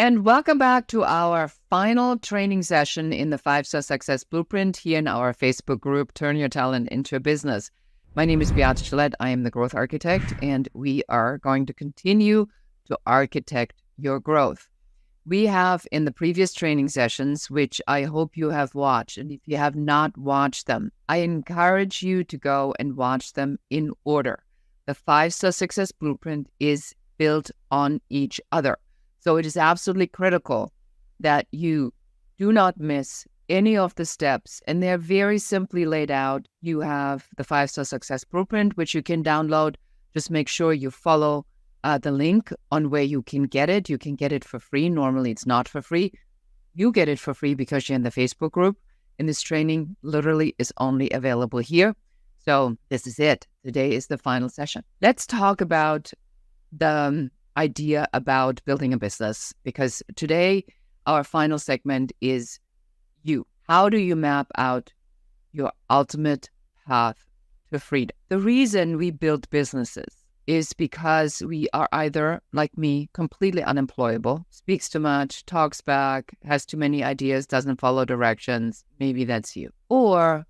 And welcome back to our final training session in the 5-Star Success Blueprint here in our Facebook group, Turn Your Talent into a Business. My name is Beate Gillette. I am the Growth Architect, and we are going to continue to architect your growth. We have in the previous training sessions, which I hope you have watched, and if you have not watched them, I encourage you to go and watch them in order. The 5-Star Success Blueprint is built on each other. So it is absolutely critical that you do not miss any of the steps. And they're very simply laid out. You have the 5-Star Success Blueprint, which you can download. Just make sure you follow the link on where you can get it. You can get it for free. Normally, it's not for free. You get it for free because you're in the Facebook group. And this training literally is only available here. So this is it. Today is the final session. Let's talk about the idea about building a business, because today our final segment is you. How do you map out your ultimate path to freedom? The reason we build businesses is because we are either, like me, completely unemployable, speaks too much, talks back, has too many ideas, doesn't follow directions. Maybe that's you. Or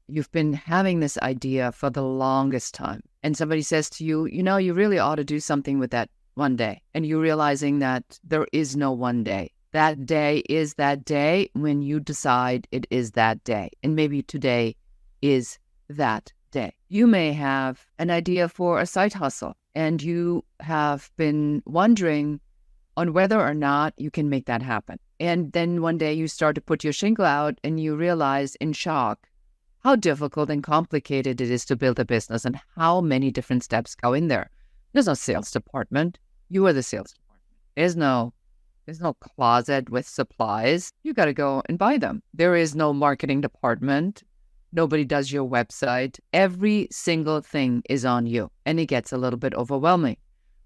you've been having this idea for the longest time, and somebody says to you, you really ought to do something with that one day. And you're realizing that there is no one day. That day is that day when you decide it is that day. And maybe today is that day. You may have an idea for a side hustle, and you have been wondering on whether or not you can make that happen. And then one day you start to put your shingle out and you realize in shock how difficult and complicated it is to build a business and how many different steps go in there. There's no sales department. You are the sales department. There's no closet with supplies. You got to go and buy them. There is no marketing department. Nobody does your website. Every single thing is on you. And it gets a little bit overwhelming,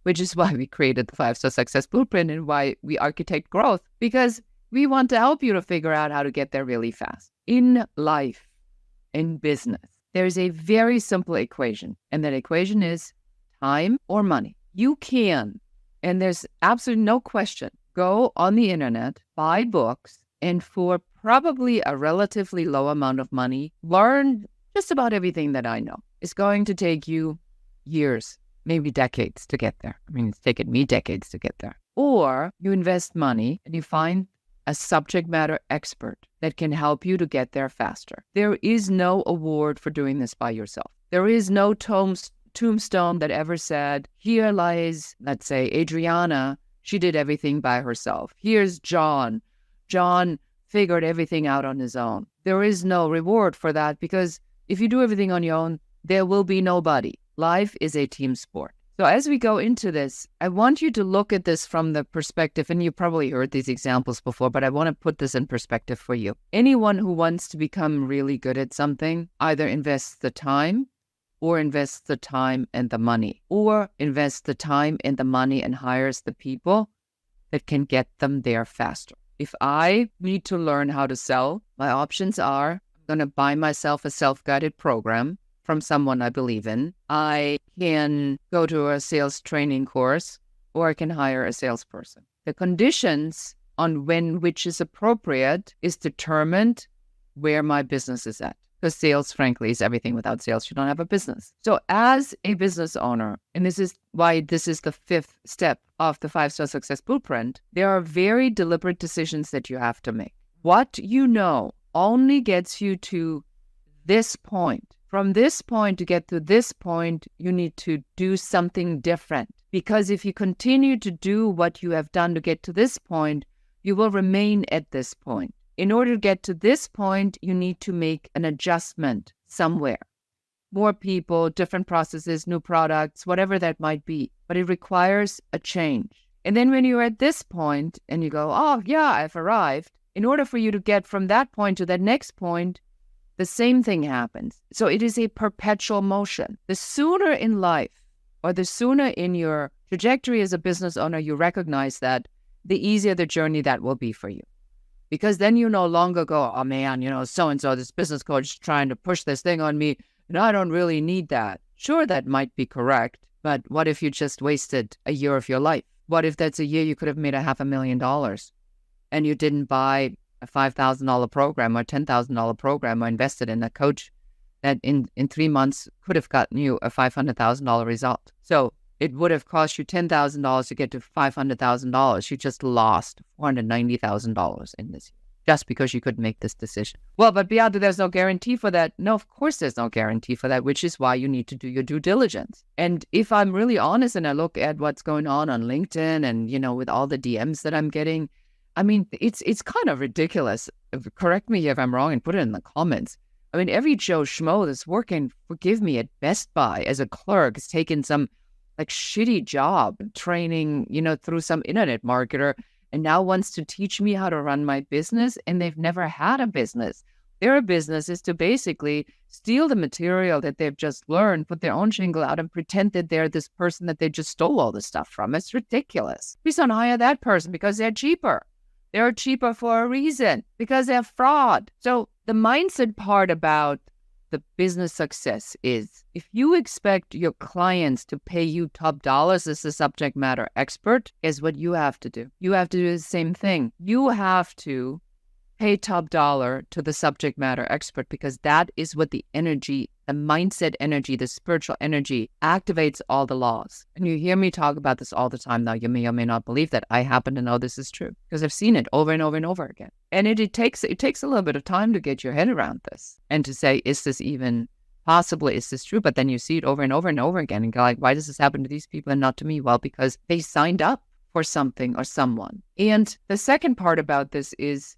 which is why we created the 5-Star Success Blueprint and why we architect growth, because we want to help you to figure out how to get there really fast. In life, in business, there's a very simple equation, and that equation is time or money. You can, and there's absolutely no question, go on the internet, buy books, and for probably a relatively low amount of money, learn just about everything that I know. It's going to take you years, maybe decades to get there. I mean, it's taken me decades to get there. Or you invest money and you find a subject matter expert that can help you to get there faster. There is no award for doing this by yourself. There is no tombstone that ever said, here lies, let's say, Adriana. She did everything by herself. Here's John. John figured everything out on his own. There is no reward for that, because if you do everything on your own, there will be nobody. Life is a team sport. So as we go into this, I want you to look at this from the perspective, and you probably heard these examples before, but I want to put this in perspective for you. Anyone who wants to become really good at something either invests the time or invests the time and the money, or invests the time and the money and hires the people that can get them there faster. If I need to learn how to sell, my options are I'm going to buy myself a self-guided program from someone I believe in. I can go to a sales training course, or I can hire a salesperson. The conditions on which is appropriate is determined where my business is at. Because sales, frankly, is everything. Without sales, you don't have a business. So as a business owner, and this is why this is the 5th step of the 5-Star Success Blueprint, there are very deliberate decisions that you have to make. What you know only gets you to this point. From this point to get to this point, you need to do something different. Because if you continue to do what you have done to get to this point, you will remain at this point. In order to get to this point, you need to make an adjustment somewhere. More people, different processes, new products, whatever that might be. But it requires a change. And then when you're at this point and you go, oh, yeah, I've arrived. In order for you to get from that point to that next point, the same thing happens. So it is a perpetual motion. The sooner in life, or the sooner in your trajectory as a business owner, you recognize that, the easier the journey that will be for you. Because then you no longer go, oh man, so-and-so, this business coach is trying to push this thing on me, and I don't really need that. Sure, that might be correct, but what if you just wasted a year of your life? What if that's a year you could have made $500,000 and you didn't buy a $5,000 program or $10,000 program or invested in a coach that in 3 months could have gotten you a $500,000 result? So it would have cost you $10,000 to get to $500,000. You just lost $490,000 in this year just because you couldn't make this decision. Well, but Beate, there's no guarantee for that. No, of course there's no guarantee for that, which is why you need to do your due diligence. And if I'm really honest and I look at what's going on LinkedIn and, with all the DMs that I'm getting, I mean, it's kind of ridiculous. Correct me if I'm wrong and put it in the comments. I mean, every Joe Schmo that's working, forgive me, at Best Buy as a clerk has taken some shitty job training, through some internet marketer, and now wants to teach me how to run my business, and they've never had a business. Their business is to basically steal the material that they've just learned, put their own shingle out, and pretend that they're this person that they just stole all the stuff from. It's ridiculous. Please don't hire that person because they're cheaper. They're cheaper for a reason, because they're fraud. So the mindset part about the business success is, if you expect your clients to pay you top dollars as a subject matter expert, is what you have to do. You have to do the same thing. You have to pay top dollar to the subject matter expert, because that is what the energy, the mindset energy, the spiritual energy activates all the laws. And you hear me talk about this all the time now. You may or may not believe that. I happen to know this is true because I've seen it over and over and over again. And it takes a little bit of time to get your head around this and to say, is this even possible? Is this true? But then you see it over and over and over again and go like, why does this happen to these people and not to me? Well, because they signed up for something or someone. And the second part about this is,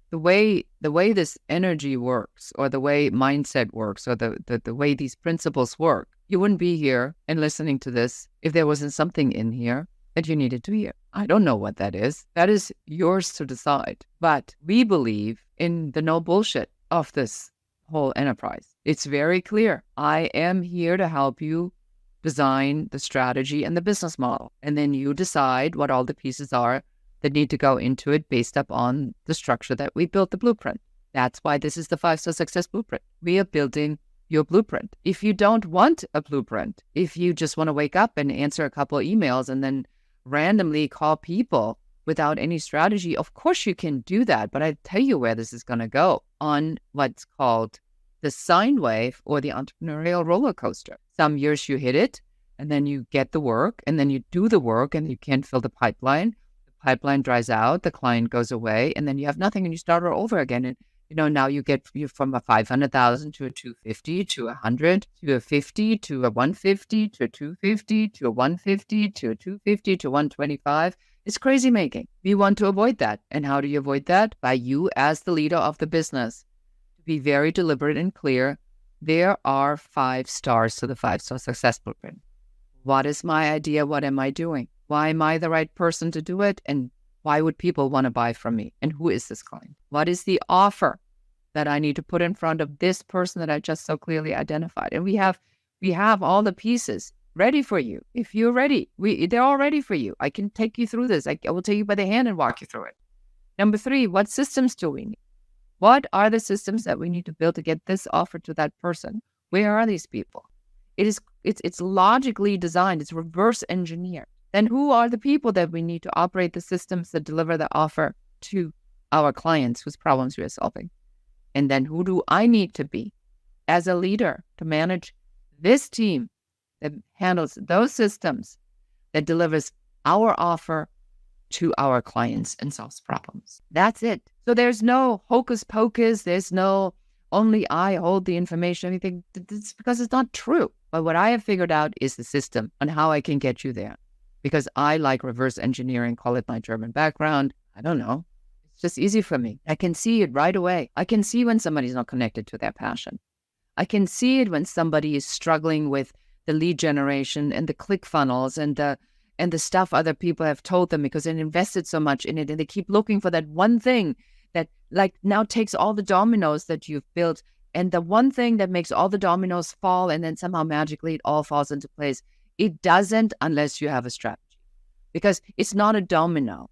the way this energy works, or the way mindset works, or the way these principles work, you wouldn't be here and listening to this if there wasn't something in here that you needed to hear. I don't know what that is. That is yours to decide. But we believe in the no bullshit of this whole enterprise. It's very clear. I am here to help you design the strategy and the business model. And then you decide what all the pieces are that need to go into it based upon the structure that we built, the blueprint. That's why this is the 5-Star Success Blueprint. We are building your blueprint. If you don't want a blueprint, if you just want to wake up and answer a couple of emails and then randomly call people without any strategy, of course you can do that. But I tell you where this is going to go, on what's called the sine wave or the entrepreneurial roller coaster. Some years you hit it and then you get the work and then you do the work and you can't fill the pipeline. Pipeline dries out, the client goes away, and then you have nothing and you start all over again. And, now you from a 500,000 to a 250, to 100, to a 50, to a 150, to a 250, to a 150, to a 250, to 125. It's crazy making. We want to avoid that. And how do you avoid that? By you as the leader of the business. To be very deliberate and clear, there are 5 stars to the 5-Star Success Blueprint. What is my idea? What am I doing? Why am I the right person to do it? And why would people want to buy from me? And who is this client? What is the offer that I need to put in front of this person that I just so clearly identified? And we have all the pieces ready for you. If you're ready, they're all ready for you. I can take you through this. I will take you by the hand and walk you through it. Number 3, what systems do we need? What are the systems that we need to build to get this offer to that person? Where are these people? It's logically designed. It's reverse engineered. Then who are the people that we need to operate the systems that deliver the offer to our clients whose problems we are solving? And then who do I need to be as a leader to manage this team that handles those systems that delivers our offer to our clients and solves problems? That's it. So there's no hocus pocus. There's no only I hold the information, anything. It's because it's not true. But what I have figured out is the system on how I can get you there. Because I like reverse engineering, call it my German background. I don't know. It's just easy for me. I can see it right away. I can see when somebody's not connected to their passion. I can see it when somebody is struggling with the lead generation and the click funnels and the stuff other people have told them because they invested so much in it, and they keep looking for that one thing that now takes all the dominoes that you've built, and the one thing that makes all the dominoes fall, and then somehow magically it all falls into place. It doesn't unless you have a strategy, because it's not a domino.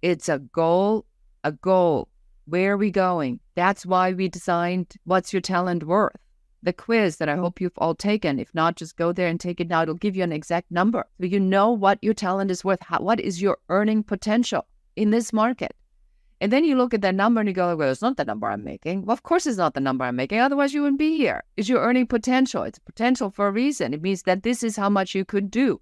It's a goal, Where are we going? That's why we designed What's Your Talent Worth? the quiz that I hope you've all taken. If not, just go there and take it now. It'll give you an exact number. So you know what your talent is worth. What is your earning potential in this market? And then you look at that number and you go, well, it's not the number I'm making. Well, of course it's not the number I'm making. Otherwise, you wouldn't be here. It's your earning potential. It's potential for a reason. It means that this is how much you could do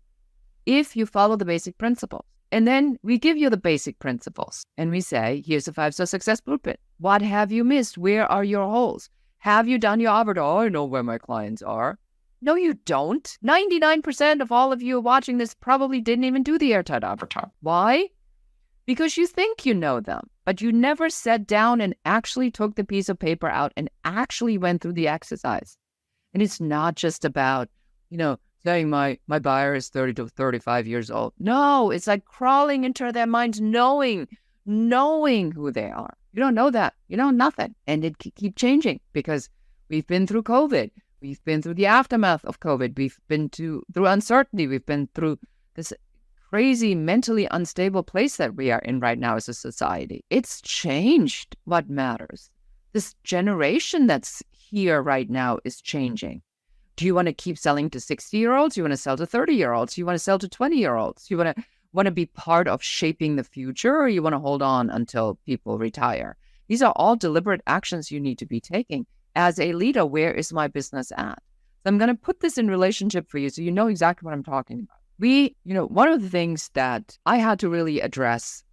if you follow the basic principles. And then we give you the basic principles and we say, here's a 5-star success blueprint. What have you missed? Where are your holes? Have you done your avatar? Oh, I know where my clients are. No, you don't. 99% of all of you watching this probably didn't even do the airtight avatar. Why? Because you think you know them, but you never sat down and actually took the piece of paper out and actually went through the exercise. And it's not just about, saying my buyer is 30 to 35 years old. No, it's like crawling into their minds, knowing who they are. You don't know that. You know nothing. And it keep changing because we've been through COVID. We've been through the aftermath of COVID. We've been through uncertainty. We've been through this crazy, mentally unstable place that we are in right now as a society. It's changed what matters. This generation that's here right now is changing. Do you want to keep selling to 60-year-olds? Do you want to sell to 30-year-olds? Do you want to sell to 20-year-olds? Do you want to be part of shaping the future, or you want to hold on until people retire? These are all deliberate actions you need to be taking. As a leader, where is my business at? So I'm going to put this in relationship for you so you know exactly what I'm talking about. One of the things that I had to really address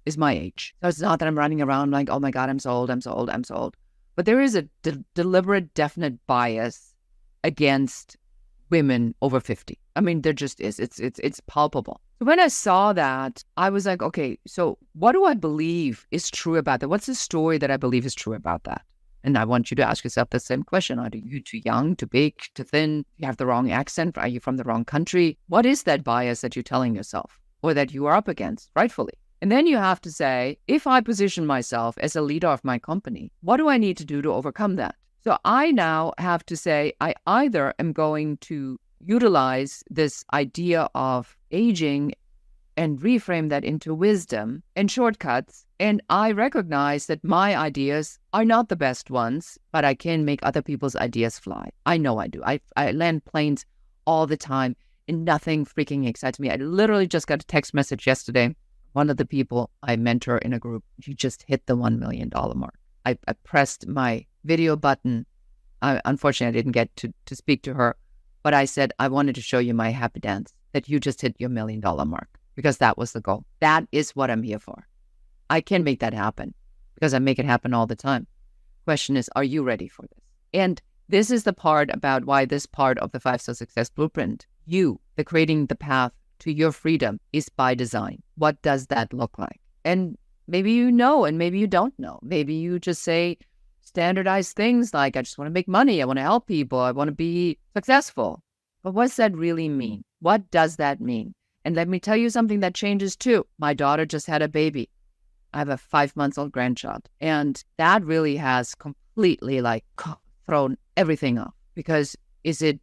is my age. So it's not that I'm running around like, oh my God, I'm so old. But there is a deliberate, definite bias against women over 50. I mean, there just is. It's palpable. So when I saw that, I was like, okay, so what do I believe is true about that? What's the story that I believe is true about that? And I want you to ask yourself the same question. Are you too young, too big, too thin? You have the wrong accent? Are you from the wrong country? What is that bias that you're telling yourself or that you are up against, rightfully? And then you have to say, if I position myself as a leader of my company, what do I need to do to overcome that? So I now have to say, I either am going to utilize this idea of aging and reframe that into wisdom and shortcuts. And I recognize that my ideas are not the best ones, but I can make other people's ideas fly. I know I do. I land planes all the time and nothing freaking excites me. I literally just got a text message yesterday. One of the people I mentor in a group, you just hit the $1 million mark. I pressed my video button. Unfortunately, I didn't get to speak to her, but I said, I wanted to show you my happy dance, that you just hit your $1 million mark, because that was the goal. That is what I'm here for. I can make that happen because I make it happen all the time. Question is, are you ready for this? And this is the part about why this part of the 5-star success blueprint, the creating the path to your freedom, is by design. What does that look like? And maybe you know, and maybe you don't know. Maybe you just say standardized things like, I just want to make money. I want to help people. I want to be successful. But what does that really mean? What does that mean? And let me tell you something that changes too. My daughter just had a baby. I have a 5-month-old grandchild. And that really has completely thrown everything off. Because is it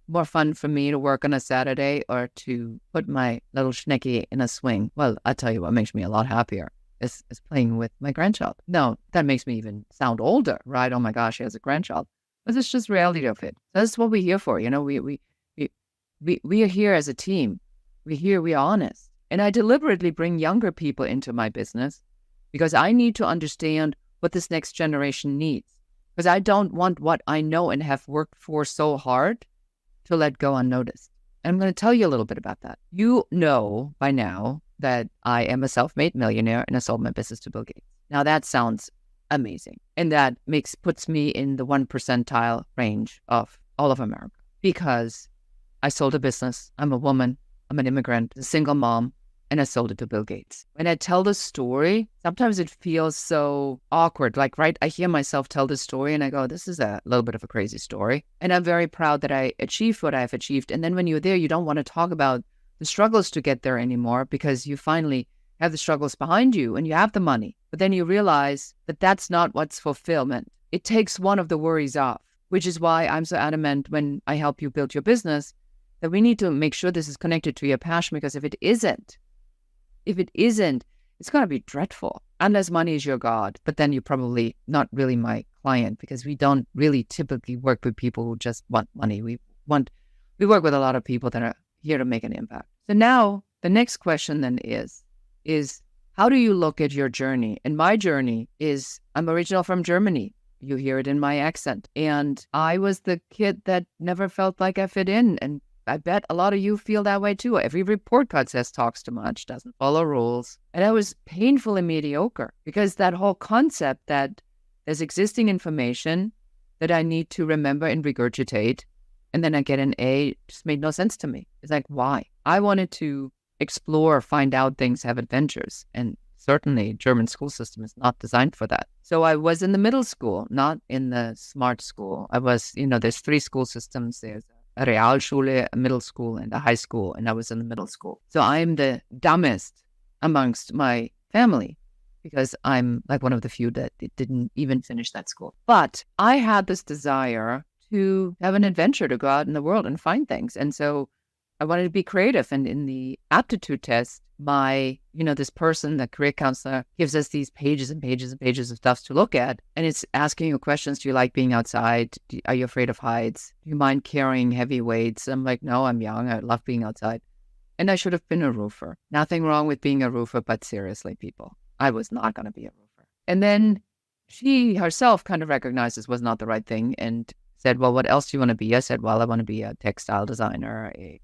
more fun for me to work on a Saturday or to put my little schnecky in a swing? Well, I tell you what makes me a lot happier is playing with my grandchild. No, that makes me even sound older, right? Oh my gosh, she has a grandchild. But it's just reality of it. That's what we're here for. We are here as a team. We are honest. And I deliberately bring younger people into my business because I need to understand what this next generation needs. Because I don't want what I know and have worked for so hard to let go unnoticed. And I'm going to tell you a little bit about that. You know by now that I am a self-made millionaire and I sold my business to Bill Gates. Now that sounds amazing. And that puts me in the 1 percentile range of all of America because I sold a business. I'm a woman. I'm an immigrant, a single mom, and I sold it to Bill Gates. When I tell the story, sometimes it feels so awkward. I hear myself tell this story and I go, this is a little bit of a crazy story. And I'm very proud that I achieved what I've achieved. And then when you're there, you don't want to talk about the struggles to get there anymore because you finally have the struggles behind you and you have the money. But then you realize that that's not what's fulfillment. It takes one of the worries off, which is why I'm so adamant when I help you build your business that we need to make sure this is connected to your passion, because if it isn't, it's going to be dreadful unless money is your God. But then you're probably not really my client, because we don't really typically work with people who just want money. We work with a lot of people that are here to make an impact. So now the next question then is how do you look at your journey? And my journey is, I'm original from Germany. You hear it in my accent. And I was the kid that never felt like I fit in. And I bet a lot of you feel that way too. Every report card says talks too much, doesn't follow rules. And I was painfully mediocre, because that whole concept that there's existing information that I need to remember and regurgitate, and then I get an A, just made no sense to me. It's like, why? I wanted to explore, find out things, have adventures. And certainly German school system is not designed for that. So I was in the middle school, not in the smart school. I was, there's 3 school systems. There's a Realschule, a middle school, and a high school. And I was in the middle school. So I'm the dumbest amongst my family, because I'm like one of the few that didn't even finish that school. But I had this desire to have an adventure, to go out in the world and find things. And so I wanted to be creative. And in the aptitude test, this person, the career counselor, gives us these pages and pages and pages of stuff to look at. And it's asking you questions. Do you like being outside? Are you afraid of heights? Do you mind carrying heavy weights? I'm like, no, I'm young. I love being outside. And I should have been a roofer. Nothing wrong with being a roofer, but seriously, people, I was not going to be a roofer. And then she herself kind of recognized this was not the right thing and said, well, what else do you want to be? I said, well, I want to be a textile designer, a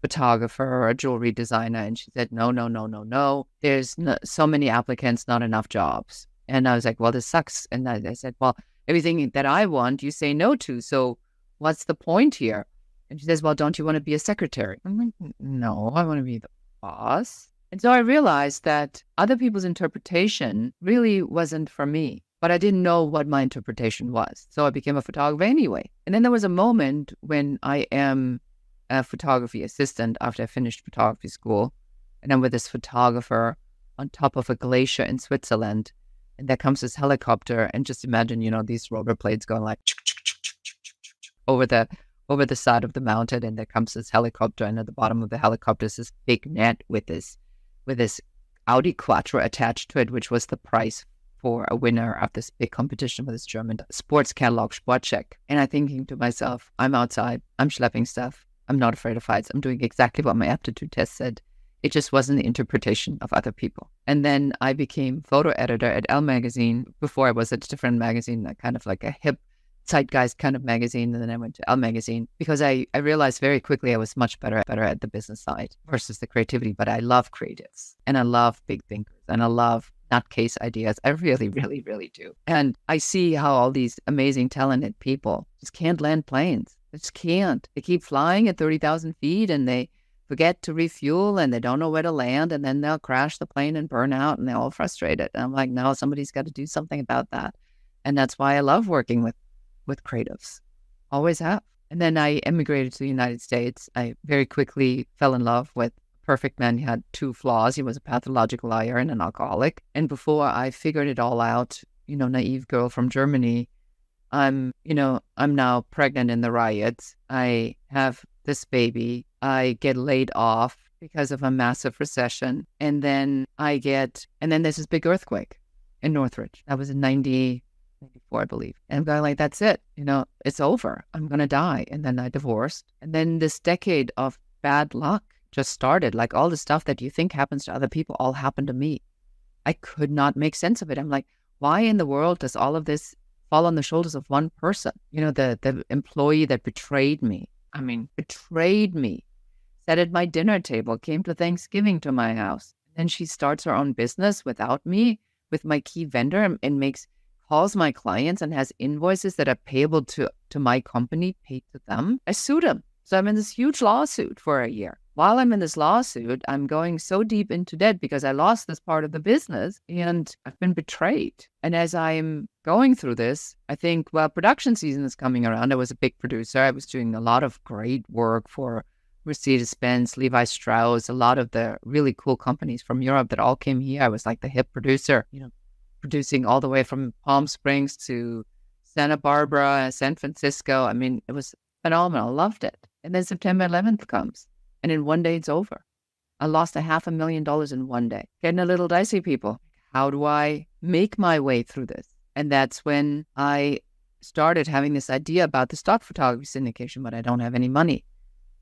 photographer, or a jewelry designer. And she said, no. There's so many applicants, not enough jobs. And I was like, well, this sucks. And I said, well, everything that I want, you say no to. So what's the point here? And she says, well, don't you want to be a secretary? I'm like, no, I want to be the boss. And so I realized that other people's interpretation really wasn't for me, but I didn't know what my interpretation was. So I became a photographer anyway. And then there was a moment when I am a photography assistant after I finished photography school. And I'm with this photographer on top of a glacier in Switzerland. And there comes this helicopter. And just imagine, these rollerblades going like over the side of the mountain. And there comes this helicopter. And at the bottom of the helicopter is this big net with this Audi Quattro attached to it, which was the prize for a winner of this big competition with this German sports catalog, Sportcheck. And I'm thinking to myself, I'm outside, I'm schlepping stuff. I'm not afraid of heights. I'm doing exactly what my aptitude test said. It just wasn't the interpretation of other people. And then I became photo editor at Elle magazine. Before I was at a different magazine, kind of like a hip zeitgeist kind of magazine. And then I went to Elle magazine because I realized very quickly I was much better at the business side versus the creativity. But I love creatives and I love big thinkers and I love nutcase ideas. I really, really, really do. And I see how all these amazing, talented people just can't land planes. They just can't. They keep flying at 30,000 feet and they forget to refuel and they don't know where to land. And then they'll crash the plane and burn out and they're all frustrated. And I'm like, no, somebody's got to do something about that. And that's why I love working with creatives. Always have. And then I emigrated to the United States. I very quickly fell in love with a perfect man. He had 2 flaws. He was a pathological liar and an alcoholic. And before I figured it all out, naive girl from Germany, I'm now pregnant in the riots. I have this baby. I get laid off because of a massive recession. And then there's this big earthquake in Northridge. That was in 94, I believe. And I'm going like, that's it. It's over. I'm going to die. And then I divorced. And then this decade of bad luck just started. Like all the stuff that you think happens to other people all happened to me. I could not make sense of it. I'm like, why in the world does all of this fall on the shoulders of one person? The employee that betrayed me. Sat at my dinner table, came to Thanksgiving to my house. Then she starts her own business without me, with my key vendor, and calls my clients and has invoices that are payable to my company paid to them. I sued him. So I'm in this huge lawsuit for a year. While I'm in this lawsuit, I'm going so deep into debt because I lost this part of the business and I've been betrayed. And as I'm going through this, I think, well, production season is coming around. I was a big producer. I was doing a lot of great work for Mercedes-Benz, Levi Strauss, a lot of the really cool companies from Europe that all came here. I was like the hip producer, producing all the way from Palm Springs to Santa Barbara, San Francisco. It was phenomenal. I loved it. And then September 11th comes. And in one day, it's over. I lost $500,000 in one day. Getting a little dicey, people. How do I make my way through this? And that's when I started having this idea about the stock photography syndication, but I don't have any money.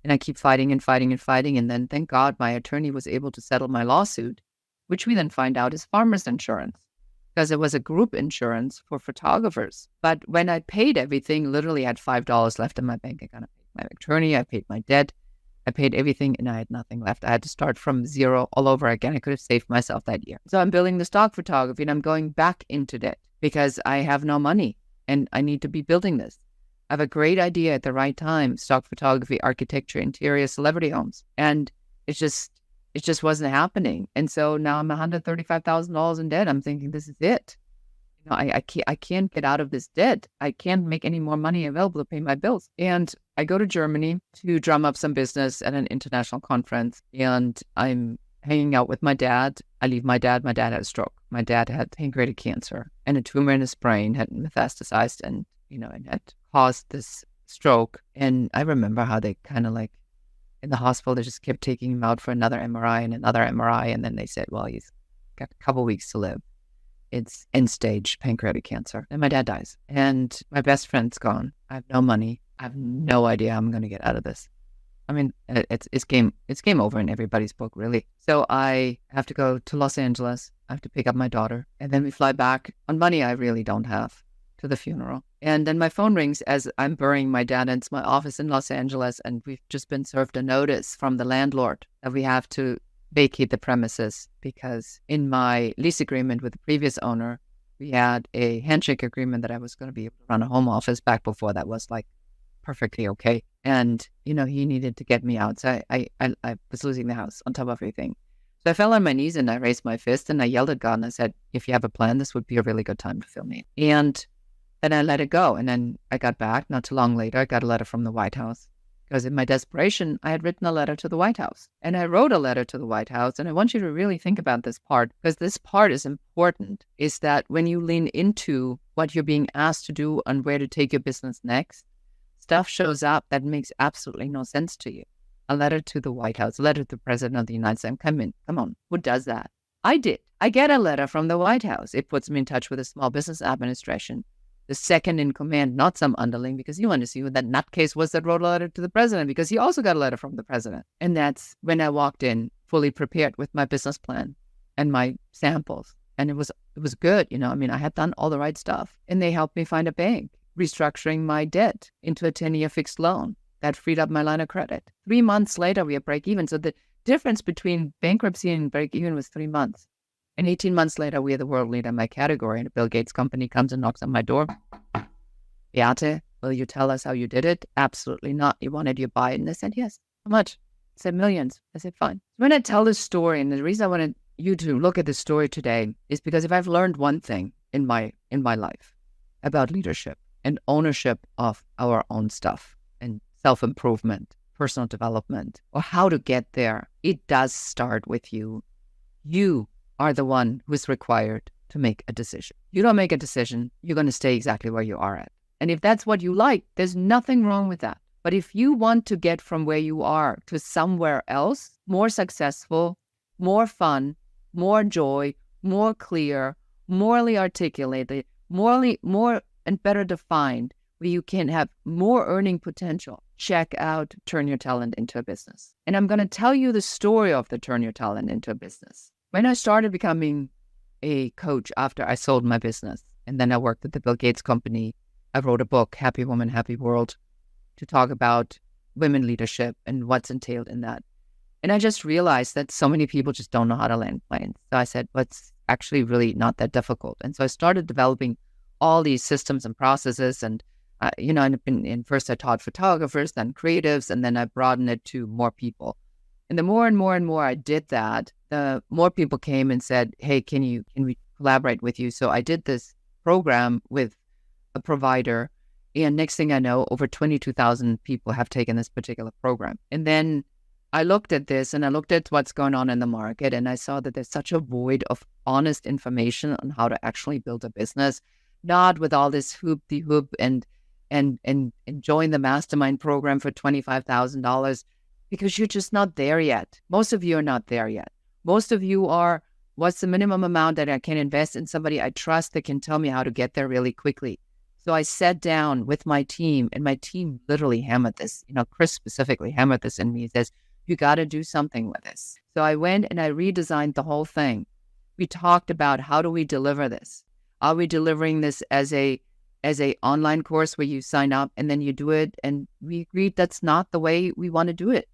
And I keep fighting and fighting and fighting. And then thank God my attorney was able to settle my lawsuit, which we then find out is farmers insurance, because it was a group insurance for photographers. But when I paid everything, literally I had $5 left in my bank account. I paid my attorney, I paid my debt, I paid everything, and I had nothing left. I had to start from zero all over again. I could have saved myself that year. So I'm building the stock photography, and I'm going back into debt because I have no money and I need to be building this. I have a great idea at the right time: stock photography, architecture, interior, celebrity homes. And it just wasn't happening. And so now I'm $135,000 in debt. I'm thinking, this is it. I can't get out of this debt. I can't make any more money available to pay my bills. And I go to Germany to drum up some business at an international conference. And I'm hanging out with my dad. I leave my dad. My dad had a stroke. My dad had pancreatic cancer, and a tumor in his brain had metastasized and had caused this stroke. And I remember how they kind of in the hospital, they just kept taking him out for another MRI and another MRI. And then they said, well, he's got a couple weeks to live. It's end-stage pancreatic cancer. And my dad dies. And my best friend's gone. I have no money. I have no idea how I'm going to get out of this. I mean, it's game over in everybody's book, really. So I have to go to Los Angeles. I have to pick up my daughter. And then we fly back on money I really don't have to the funeral. And then my phone rings as I'm burying my dad. And it's my office in Los Angeles. And we've just been served a notice from the landlord that we have to vacate the premises, because in my lease agreement with the previous owner, we had a handshake agreement that I was going to be able to run a home office. Back before that was perfectly okay. And, he needed to get me out. So I was losing the house on top of everything. So I fell on my knees and I raised my fist and I yelled at God and I said, if you have a plan, this would be a really good time to film me. And then I let it go. And then I got back not too long later. I got a letter from the White House. Because in my desperation, I had written a letter to the White House. And I wrote a letter to the White House. And I want you to really think about this part, because this part is important, is that when you lean into what you're being asked to do and where to take your business next, stuff shows up that makes absolutely no sense to you. A letter to the White House, a letter to the President of the United States. Come on, who does that? I did. I get a letter from the White House. It puts me in touch with the Small Business Administration, the second in command, not some underling, because you want to see who that nutcase was that wrote a letter to the president, because he also got a letter from the president. And that's when I walked in fully prepared with my business plan and my samples. And it was good. I had done all the right stuff. And they helped me find a bank, restructuring my debt into a 10-year fixed loan. That freed up my line of credit. 3 months later, we are break even. So the difference between bankruptcy and break even was 3 months. And 18 months later, we are the world leader in my category. And a Bill Gates company comes and knocks on my door. Beate, will you tell us how you did it? Absolutely not. You wanted you buy it? And I said, yes. How much? I said, millions. I said, fine. When I tell this story, and the reason I wanted you to look at this story today is because if I've learned one thing in my life about leadership and ownership of our own stuff and self-improvement, personal development, or how to get there, it does start with you. You are the one who is required to make a decision. You don't make a decision, you're going to stay exactly where you are at. And if that's what you like, there's nothing wrong with that. But if you want to get from where you are to somewhere else, more successful, more fun, more joy, more clear, morally articulated, more and better defined, where you can have more earning potential, check out Turn Your Talent into a Business. And I'm going to tell you the story of the Turn Your Talent into a Business. When I started becoming a coach after I sold my business, and then I worked at the Bill Gates company, I wrote a book, Happy Woman, Happy World, to talk about women leadership and what's entailed in that. And I just realized that so many people just don't know how to land planes. So I said, well, it's actually really not that difficult. And so I started developing all these systems and processes. And, and first I taught photographers, then creatives, and then I broadened it to more people. And the more and more and more I did that, the more people came and said, hey, can we collaborate with you? So I did this program with a provider. And next thing I know, over 22,000 people have taken this particular program. And then I looked at this and I looked at what's going on in the market, and I saw that there's such a void of honest information on how to actually build a business, not with all this hoop-de-hoop and join the mastermind program for $25,000, because you're just not there yet. Most of you are not there yet. Most of you are What's the minimum amount that I can invest in somebody I trust that can tell me how to get there really quickly? So I sat down with my team, and my team literally hammered this. Chris specifically hammered this in me. He says, you got to do something with this. So I went and I redesigned the whole thing. We talked about, how do we deliver this? Are we delivering this as a online course where you sign up and then you do it? And we agreed that's not the way we want to do it,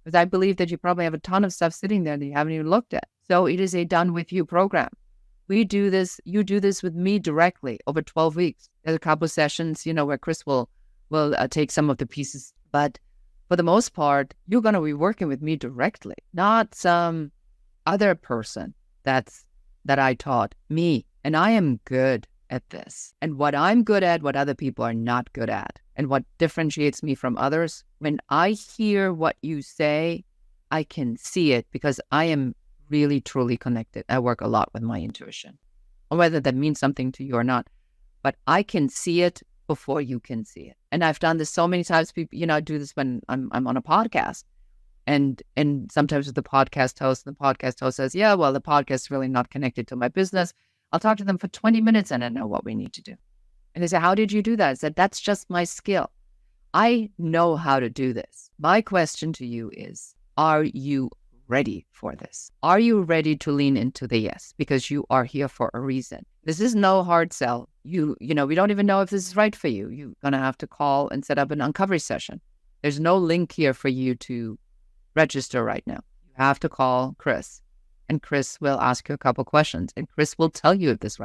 because I believe that you probably have a ton of stuff sitting there that you haven't even looked at. So it is a done with you program. We do this, you do this with me directly over 12 weeks. There's a couple of sessions, where Chris will take some of the pieces. But for the most part, you're going to be working with me directly, not some other person that I taught, me. And I am good at this. And what I'm good at, what other people are not good at, and what differentiates me from others, when I hear what you say, I can see it, because I am really, truly connected. I work a lot with my intuition, or whether that means something to you or not, but I can see it before you can see it. And I've done this so many times. People, I do this when I'm on a podcast, and sometimes with the podcast host, and the podcast host says, yeah, well, the podcast is really not connected to my business. I'll talk to them for 20 minutes and I know what we need to do. And they say, how did you do that? I said, that's just my skill. I know how to do this. My question to you is, are you ready for this? Are you ready to lean into the yes? Because you are here for a reason. This is no hard sell. We don't even know if this is right for you. You're going to have to call and set up an uncovery session. There's no link here for you to register right now. You have to call Chris, and Chris will ask you a couple questions, and Chris will tell you if this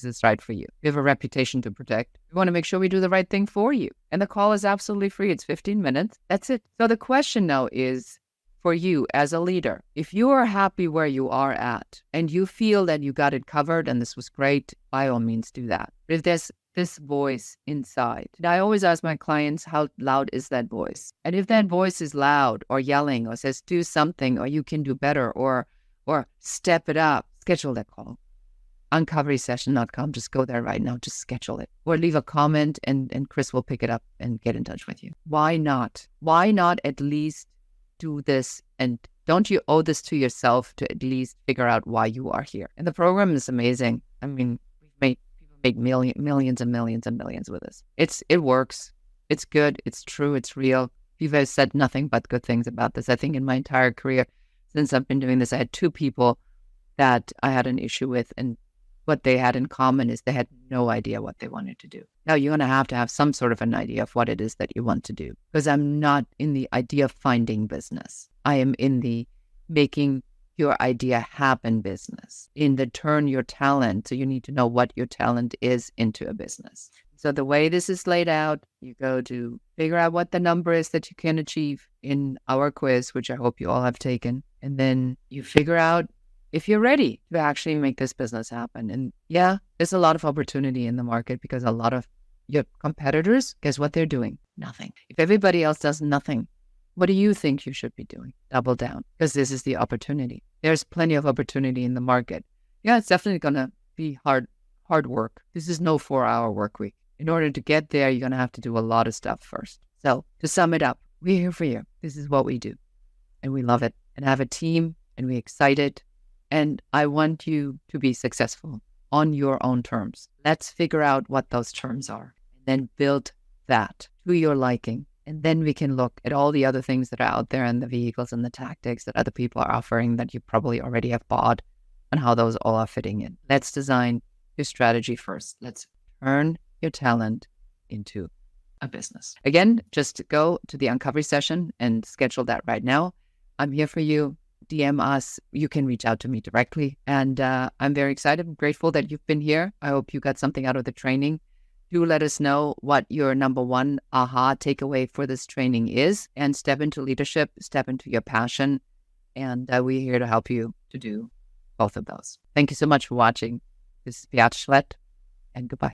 is right for you. We have a reputation to protect. We want to make sure we do the right thing for you. And the call is absolutely free. It's 15 minutes. That's it. So the question now is, for you as a leader, if you are happy where you are at and you feel that you got it covered and this was great, by all means do that. But if there's this voice inside, and I always ask my clients, how loud is that voice? And if that voice is loud or yelling or says, do something, or you can do better, or step it up, schedule that call. Uncoverysession.com. Just go there right now. Just schedule it. Or leave a comment and Chris will pick it up and get in touch with you. Why not? Why not at least do this? And don't you owe this to yourself to at least figure out why you are here? And the program is amazing. I mean, people make millions and millions and millions with this. It works. It's good. It's true. It's real. People have said nothing but good things about this. I think in my entire career, since I've been doing this, I had 2 people that I had an issue with, and what they had in common is they had no idea what they wanted to do. Now, you're going to have some sort of an idea of what it is that you want to do, because I'm not in the idea finding business. I am in the making your idea happen business, in the turn your talent. So you need to know what your talent is into a business. So the way this is laid out, you go to figure out what the number is that you can achieve in our quiz, which I hope you all have taken. And then you figure out if you're ready to actually make this business happen. And yeah, there's a lot of opportunity in the market, because a lot of your competitors, guess what they're doing? Nothing. If everybody else does nothing, what do you think you should be doing? Double down, because this is the opportunity. There's plenty of opportunity in the market. Yeah, it's definitely going to be hard work. This is no 4-hour work week. In order to get there, you're going to have to do a lot of stuff first. So to sum it up, we're here for you. This is what we do. And we love it. And I have a team, and we're excited. And I want you to be successful on your own terms. Let's figure out what those terms are, and then build that to your liking. And then we can look at all the other things that are out there, and the vehicles and the tactics that other people are offering that you probably already have bought, and how those all are fitting in. Let's design your strategy first. Let's turn your talent into a business. Again, just go to the Uncovery session and schedule that right now. I'm here for you. DM us. You can reach out to me directly. And I'm very excited and grateful that you've been here. I hope you got something out of the training. Do let us know what your number one aha takeaway for this training is, and step into leadership, step into your passion. And we're here to help you to do both of those. Thank you so much for watching. This is Beate Schlett, and goodbye.